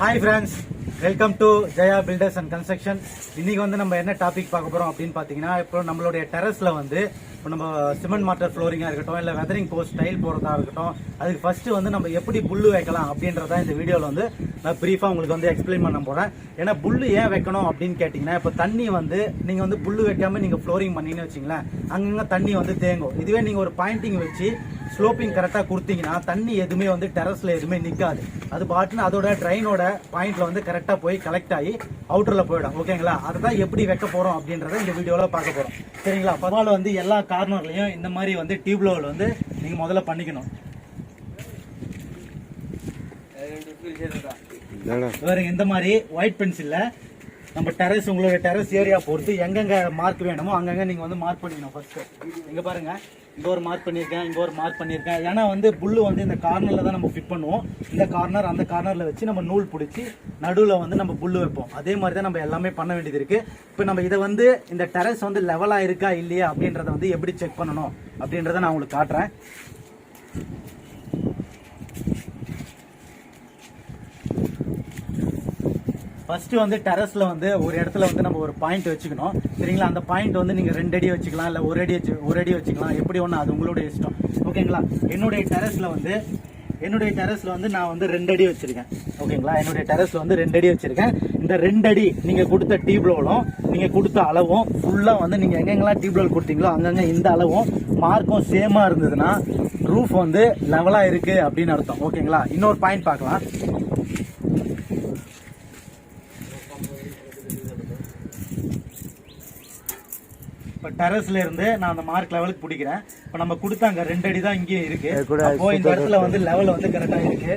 Hi friends, welcome to Jaya Builders and Construction. இன்னைக்கு வந்து நம்ம என்ன டாபிக் பார்க்க போறோம் அப்படின்னு பாத்தீங்கன்னா, இப்போ நம்மளுடைய டெரஸ்ல வந்து நம்ம சிமெண்ட் மாட்டர் ஃப்ளோரிங்கா இருக்கட்டும், இல்ல வெதரிங் போஸ்ட் டைல் போறதா இருக்கட்டும், அதுக்கு ஃபர்ஸ்ட் வந்து நம்ம எப்படி புல்லு வைக்கலாம் அப்படின்றத இந்த வீடியோல வந்து நான் பிரீஃபா உங்களுக்கு வந்து எக்ஸ்பிளைன் பண்ண போறேன். ஏன்னா புல்லு ஏன் வைக்கணும் அப்படின்னு கேட்டீங்கன்னா, இப்போ தண்ணி வந்து நீங்க வந்து புல்லு வைக்காம நீங்க ஃப்ளோரிங் பண்ணீங்கன்னு வச்சுங்களேன், அங்கங்க தண்ணி வந்து தேங்கும். இதுவே நீங்க ஒரு பாயிண்டிங் வச்சு ஸ்லோப்பிங் கரெக்டாக கொடுத்தீங்கன்னா தண்ணி எதுவுமே வந்து டெரஸ்ல எதுவுமே நிற்காது. அது பாட்டுன்னு அதோட ட்ரைனோட பாயிண்ட்ல வந்து கரெக்டாக போய் கலெக்ட் ஆகி அவுட்டர்ல போயிடும். ஓகேங்களா? அதுதான் எப்படி வைக்க போறோம் அப்படின்றத இந்த வீடியோல பார்க்க போறோம். சரிங்களா? பரவாயில்ல வந்து எல்லா கார்னர்லயும் இந்த மாதிரி வந்து டியூப் லெவல் வந்து நீங்க முதல்ல பண்ணிக்கணும். இந்த மாதிரி ஒயிட் பென்சில்ல நம்ம டெரஸ் உங்களோட டெரஸ் ஏரியா பொறுத்து எங்கெங்க மார்க் வேணுமோ அங்கங்க நீங்க வந்து மார்க் பண்ணிக்கணும். ஃபர்ஸ்ட் இங்க பாருங்க, இங்க ஒரு மார்க் பண்ணிருக்கேன், இங்க ஒரு மார்க் பண்ணிருக்கேன். ஏன்னா வந்து புல்லு வந்து இந்த கார்னர்ல தான் நம்ம ஃபிட் பண்ணுவோம். இந்த கார்னர் அந்த கார்னர்ல வச்சு நம்ம நூல் பிடிச்சி நடுவுல வந்து நம்ம புல்லு வைப்போம். அதே மாதிரி தான் நம்ம எல்லாமே பண்ண வேண்டியது இருக்கு. இப்போ நம்ம இதை வந்து இந்த டெரஸ் வந்து லெவலா இருக்கா இல்லையா அப்படின்றத வந்து எப்படி செக் பண்ணணும் அப்படின்றத நான் உங்களுக்கு காட்டுறேன். ஃபர்ஸ்ட் வந்து டெரஸ்ல வந்து ஒரு இடத்துல வந்து நம்ம ஒரு பாயிண்ட் வச்சுக்கணும். சரிங்களா? அந்த பாயிண்ட் வந்து நீங்க 2 அடி வச்சுக்கலாம், இல்ல ஒரு அடி வச்சுக்கலாம், எப்படி ஒண்ணு அது உங்களுடைய இஷ்டம். ஓகேங்களா? என்னுடைய டெரஸ்ல வந்து நான் வந்து 2 அடி வச்சிருக்கேன். ஓகேங்களா? என்னுடைய டெரஸ்ல வந்து 2 அடி வச்சிருக்கேன். இந்த 2 அடி நீங்க கொடுத்த டியூப்லோலும் நீங்க கொடுத்த அளவும் ஃபுல்லா வந்து நீங்க எங்கெங்கெல்லாம் டியூப்லோல் கொடுத்தீங்களோ அங்கங்க இந்த அளவும் மார்க்கும் சேமா இருந்ததுன்னா ரூஃப் வந்து லெவலா இருக்கு அப்படின்னு அர்த்தம். ஓகேங்களா? இன்னொரு பாயிண்ட் பார்க்கலாம். இப்போ டெரஸ்ல இருந்து நான் அந்த மார்க் லெவலுக்கு பிடிக்கிறேன். இப்போ நம்ம கொடுத்தாங்க 2 அடி தான் இங்கேயும் இருக்கு. அப்போ இந்த இடத்துல வந்து லெவல் வந்து கரெக்டா இருக்கு.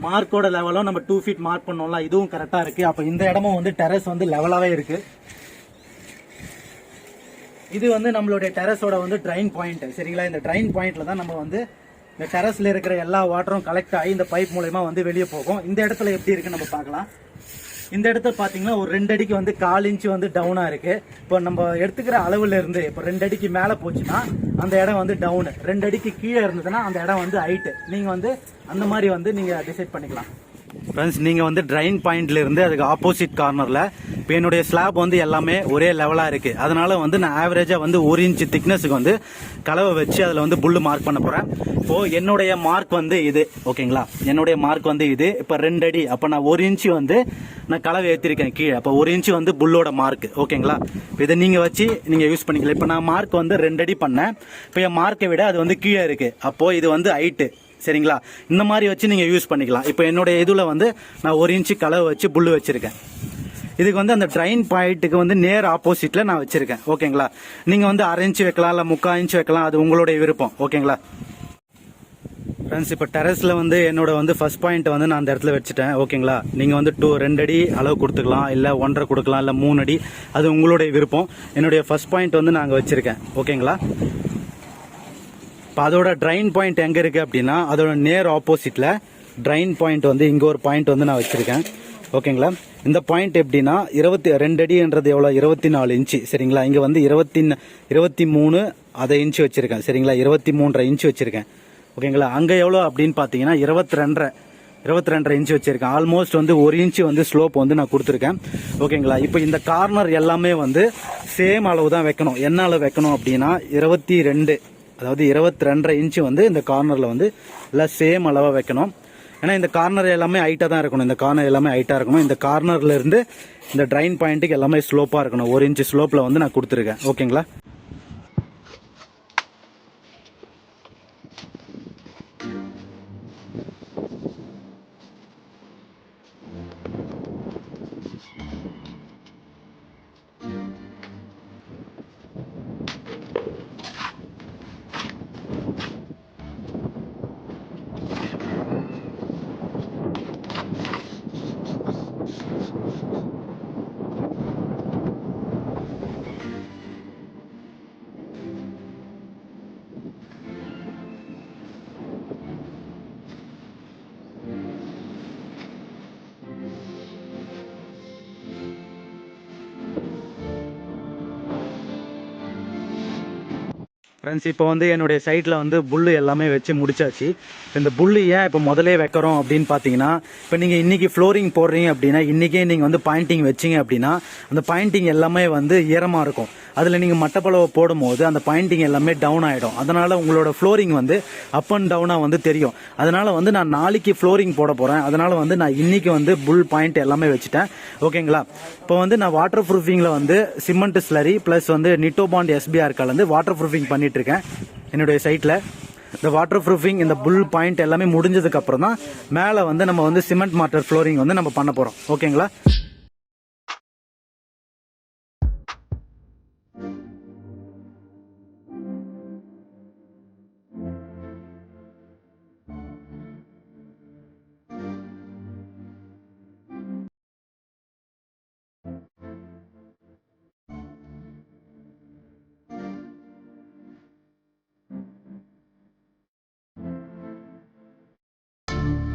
மார்க்கோட லெவலும் நம்ம 2 ஃபீட் மார்க் பண்ணோம்ல, இதுவும் கரெக்டா இருக்கு. அப்ப இந்த இடமும் வந்து டெரஸ் வந்து லெவலாவே இருக்கு. இது வந்து நம்மளுடைய டெரஸோட வந்து ட்ரைன் பாயிண்ட். சரிங்களா? இந்த ட்ரைன் பாயிண்ட்ல தான் நம்ம வந்து இந்த டெரஸ்ல இருக்கிற எல்லா வாட்டரும் கலெக்ட் ஆகி இந்த பைப் மூலமா வந்து வெளியே போகும். இந்த இடத்துல எப்படி இருக்கு நம்ம பார்க்கலாம். இந்த இடத்துல பாத்தீங்கன்னா ஒரு 2 அடிக்கு வந்து 1/4 இன்ச் வந்து டவுனா இருக்கு. இப்போ நம்ம எடுத்துக்கிற அளவுல இருந்து இப்போ 2 அடிக்கு மேல போச்சுன்னா அந்த இடம் வந்து டவுன், 2 அடிக்கு கீழே இருந்ததுன்னா அந்த இடம் வந்து ஹைட். நீங்க வந்து அந்த மாதிரி வந்து நீங்க டிசைட் பண்ணிக்கலாம். ஃப்ரெண்ட்ஸ், நீங்க வந்து ட்ரைன் பாயிண்ட்ல இருந்து அதுக்கு ஆப்போசிட் கார்னர்ல இப்போ என்னுடைய ஸ்லாப் வந்து எல்லாமே ஒரே லெவலா இருக்கு. அதனால வந்து நான் ஆவரேஜா வந்து 1 இன்ச் திக்னஸுக்கு வந்து கலவை வச்சு அதுல வந்து புல்லு மார்க் பண்ண போறேன். இப்போ என்னுடைய மார்க் வந்து இது. ஓகேங்களா? என்னுடைய மார்க் வந்து இது. இப்போ 2 அடி, அப்ப நான் 1 இன்ச் வந்து நான் கலவை ஏற்றிருக்கேன் கீழே. அப்போ 1 இன்ச் வந்து புல்லோட மார்க். ஓகேங்களா? இப்போ இதை நீங்க வச்சு நீங்க யூஸ் பண்ணிக்கலாம். இப்போ நான் மார்க் வந்து 2 அடி பண்ணேன். இப்போ என் மார்க்கை விட அது வந்து கீழே இருக்கு. அப்போ இது வந்து ஹைட்டு. சரிங்களா? இந்த மாதிரி வச்சு நீங்க யூஸ் பண்ணிக்கலாம். இப்போ என்னுடைய இதுல வந்து நான் 1 இன்ச் கலவை வச்சு புல்லு வச்சிருக்கேன். இதுக்கு வந்து அந்த ட்ரைன் பாயிண்ட்டுக்கு வந்து நேர் ஆப்போசிட்ல நான் வச்சிருக்கேன். ஓகேங்களா? நீங்க வந்து 1/2 இன்ச் வைக்கலாம், இல்ல 3/4 இன்ச் வைக்கலாம், அது உங்களுடைய விருப்பம். ஓகேங்களா ஃப்ரெண்ட்ஸ்? இப்போ டெரஸ்ல வந்து என்னோட வந்து ஃபர்ஸ்ட் பாயிண்ட் வந்து நான் அந்த இடத்துல வச்சுட்டேன். ஓகேங்களா? நீங்க வந்து 2 அடி அளவு கொடுத்துக்கலாம், இல்ல 1.5 கொடுக்கலாம், இல்ல 3 அடி, அது உங்களுடைய விருப்பம். என்னுடைய ஃபர்ஸ்ட் பாயிண்ட் வந்து நாங்க வச்சிருக்கேன். ஓகேங்களா? இப்போ அதோட ட்ரைன் பாயிண்ட் எங்க இருக்கு அப்படின்னா அதோட நேர் ஆப்போசிட்ல ட்ரைன் பாயிண்ட் வந்து இங்க ஒரு பாயிண்ட் வந்து நான் வச்சிருக்கேன். ஓகேங்களா? இந்த பாயிண்ட் எப்படின்னா 2 அடின்றது எவ்வளவு, 24 இன்ச்சு. சரிங்களா? இங்க வந்து 23 அதை இன்ச்சு வச்சிருக்கேன். சரிங்களா? 23.5 இன்ச்சு வச்சிருக்கேன். ஓகேங்களா? அங்க எவ்வளவு அப்படின்னு பாத்தீங்கன்னா 22.5 இன்ச்சு வச்சிருக்கேன். ஆல்மோஸ்ட் வந்து 1 இன்ச்சு வந்து ஸ்லோப் வந்து நான் கொடுத்துருக்கேன். ஓகேங்களா? இப்போ இந்த கார்னர் எல்லாமே வந்து சேம் அளவு தான் வைக்கணும். என்ன அளவு வைக்கணும் அப்படின்னா 22, அதாவது 22.5 இன்ச்சு வந்து இந்த கார்னர்ல வந்து எல்லாம் சேம் அளவா வைக்கணும். ஏன்னா இந்த கார்னர் எல்லாமே ஹைட்டா தான் இருக்கணும். இந்த கார்னர் எல்லாமே ஹைட்டா இருக்கணும். இந்த கார்னர்ல இருந்து இந்த ட்ரைன் பாயிண்ட்டுக்கு எல்லாமே ஸ்லோப்பா இருக்கணும். 1 இன்ச் ஸ்லோப்ல வந்து நான் கொடுத்துருக்கேன். ஓகேங்களா? ஃப்ரெண்ட்ஸ் இப்போ வந்து என்னுடைய சைட்டில் வந்து புல்லு எல்லாமே வச்சு முடிச்சாச்சு. இந்த புல்லு ஏன் இப்போ முதலே வைக்கிறோம் அப்படின்னு பார்த்தீங்கன்னா, இப்போ நீங்கள் இன்றைக்கி ஃப்ளோரிங் போடுறீங்க அப்படின்னா இன்றைக்கே நீங்கள் வந்து பாயிண்டிங் வச்சிங்க அப்படின்னா அந்த பாயிண்டிங் எல்லாமே வந்து ஈரமாக இருக்கும். அதில் நீங்கள் மட்டப்பளவை போடும்போது அந்த பாயிண்டிங் எல்லாமே டவுன் ஆகிடும். அதனால் உங்களோட ஃப்ளோரிங் வந்து அப் அண்ட் டவுனாக வந்து தெரியும். அதனால் வந்து நான் நாளைக்கு ஃப்ளோரிங் போட போகிறேன். அதனால் வந்து நான் இன்றைக்கி வந்து புல் பாயிண்ட் எல்லாமே வச்சுட்டேன். ஓகேங்களா? இப்போ வந்து நான் வாட்டர் ப்ரூஃபிங்கில் வந்து சிமெண்ட் ஸ்லரி ப்ளஸ் வந்து நிட்டோபாண்ட் SBR கலந்து வாட்டர் ப்ரூஃபிங் பண்ணிட்டு இருக்கேன் என்னுடைய சைட்டில். இந்த வாட்டர் ப்ரூஃபிங் இந்த புல் பாயிண்ட் எல்லாமே முடிஞ்சதுக்கு அப்புறம் தான் மேலே வந்து நம்ம வந்து சிமெண்ட் மார்ட்டர் ஃப்ளோரிங் வந்து நம்ம பண்ண போகிறோம். ஓகேங்களா?